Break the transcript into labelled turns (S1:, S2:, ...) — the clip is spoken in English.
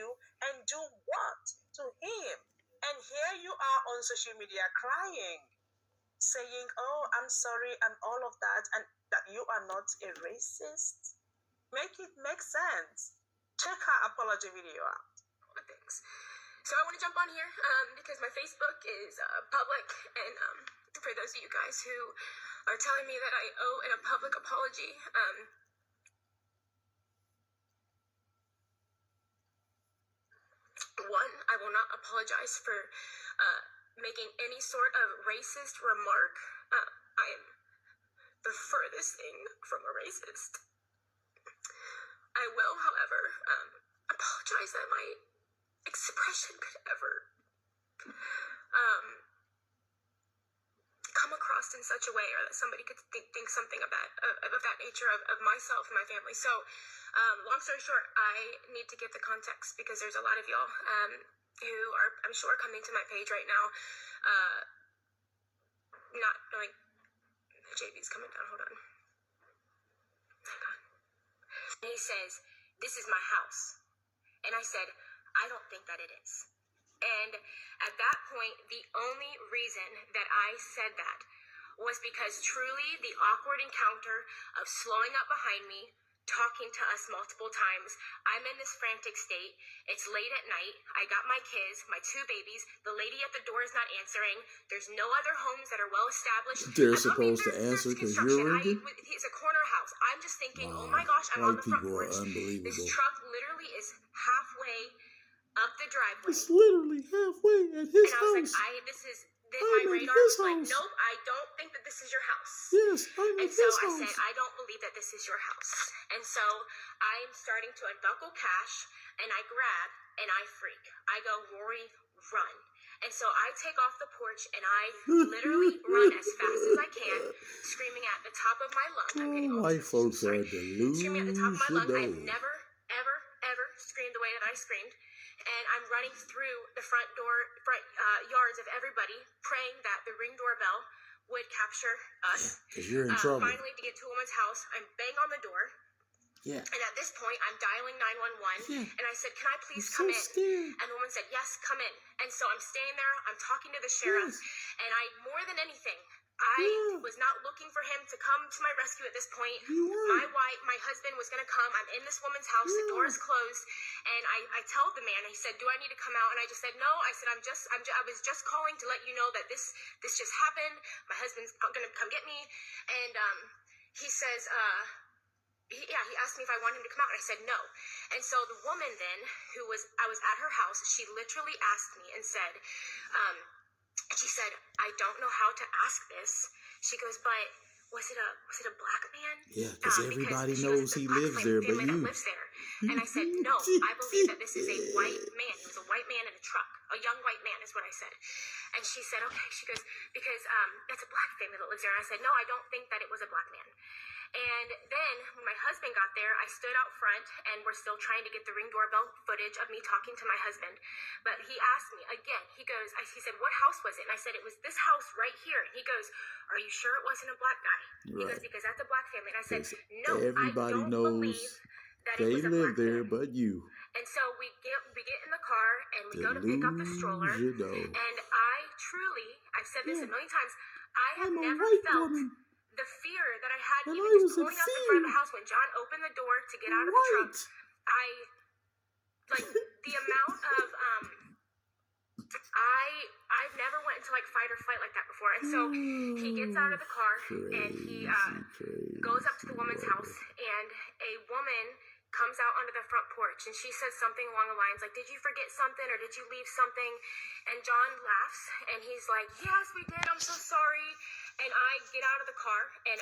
S1: you and do what to him? And here you are on social media crying, saying, oh, I'm sorry, and all of that, and that you are not a racist. Make it make sense. Check her apology video out.
S2: Thanks. So I want to jump on here because my Facebook is public, and for those of you guys who are telling me that I owe a public apology, one, I will not apologize for making any sort of racist remark. I am the furthest thing from a racist. I will, however, apologize that my expression could ever come across in such a way, or that somebody could think something of that nature of myself and my family. So, long story short, I need to give the context because there's a lot of y'all who are, I'm sure, coming to my page right now, not knowing. JB's coming down. Hold on. Hang on. And he says, "This is my house," and I said, "I don't think that it is." And at that point, the only reason that I said that was because truly the awkward encounter of slowing up behind me, talking to us multiple times. I'm in this frantic state. It's late at night. I got my kids, my 2 babies. The lady at the door is not answering. There's no other homes that are well established.
S3: They're supposed to answer because you're ringing?
S2: It's a corner house. I'm just thinking, oh my gosh, I'm on the front porch. This truck literally is halfway up the driveway.
S3: It's literally halfway at his house.
S2: And I was like, my radar was like, nope, I don't think that this is your house.
S3: Yes, I'm at his house.
S2: And so I said, I don't believe that this is your house. And so I'm starting to unbuckle Cash, and I grab, and I freak. I go, Rory, run. And so I take off the porch, and I literally run as fast as I can, screaming at the top of my lungs. I'm getting
S3: white folks are delusional.
S2: Screaming at the top of my lungs. I've never, ever, ever screamed the way that I screamed. And I'm running through the front yards of everybody, praying that the Ring doorbell would capture us.
S3: Because you're in trouble.
S2: Finally, to get to a woman's house, I'm bang on the door.
S3: Yeah.
S2: And at this point, I'm dialing 911. Yeah. And I said, "Can I please come in?"
S3: Scared.
S2: And the woman said, "Yes, come in." And so I'm standing there. I'm talking to the sheriff. Yes. And more than anything, I was not looking for him to come to my rescue at this point. My husband was going to come. I'm in this woman's house. The door is closed. And I tell the man, he said, "Do I need to come out?" And I just said, "No." I said, I was just calling to let you know that this just happened. My husband's going to come get me. And he says, he asked me if I wanted him to come out. And I said, no. And so the woman then, I was at her house, she literally asked me and said, she said, "I don't know how to ask this." She goes, "But was it a black man?"
S3: Yeah, because everybody knows he lives there, but you.
S2: Lives there. And I said, "No, I believe that this is a white man. He was a white man in a truck. A young white man is what I said." And she said, "Okay." She goes, "Because that's a black family that lives there." And I said, "No, I don't think that it was a black man." And then when my husband got there, I stood out front, and we're still trying to get the Ring doorbell footage of me talking to my husband. But he asked me again, he said, "What house was it?" And I said, "It was this house right here." And he goes, "Are you sure it wasn't a black guy?" He goes, "Because that's a black family." And I said, "No,
S3: everybody
S2: I don't
S3: knows
S2: believe that
S3: they
S2: it was a
S3: live
S2: black
S3: there,
S2: man."
S3: but you.
S2: And so we get in the car, and we go to pick up the stroller. And I've said this a million times, I have never felt the fear that I had even just pulling up in front of the house when John opened the door to get out of the truck. The amount of I've never went into fight or flight like that before. And so he gets out of the car, and he goes up to the woman's house, and a woman comes out onto the front porch, and she says something along the lines like, "Did you forget something, or did you leave something?" And John laughs, and he's like, "Yes, we did. I'm so sorry." And I get out of the car, and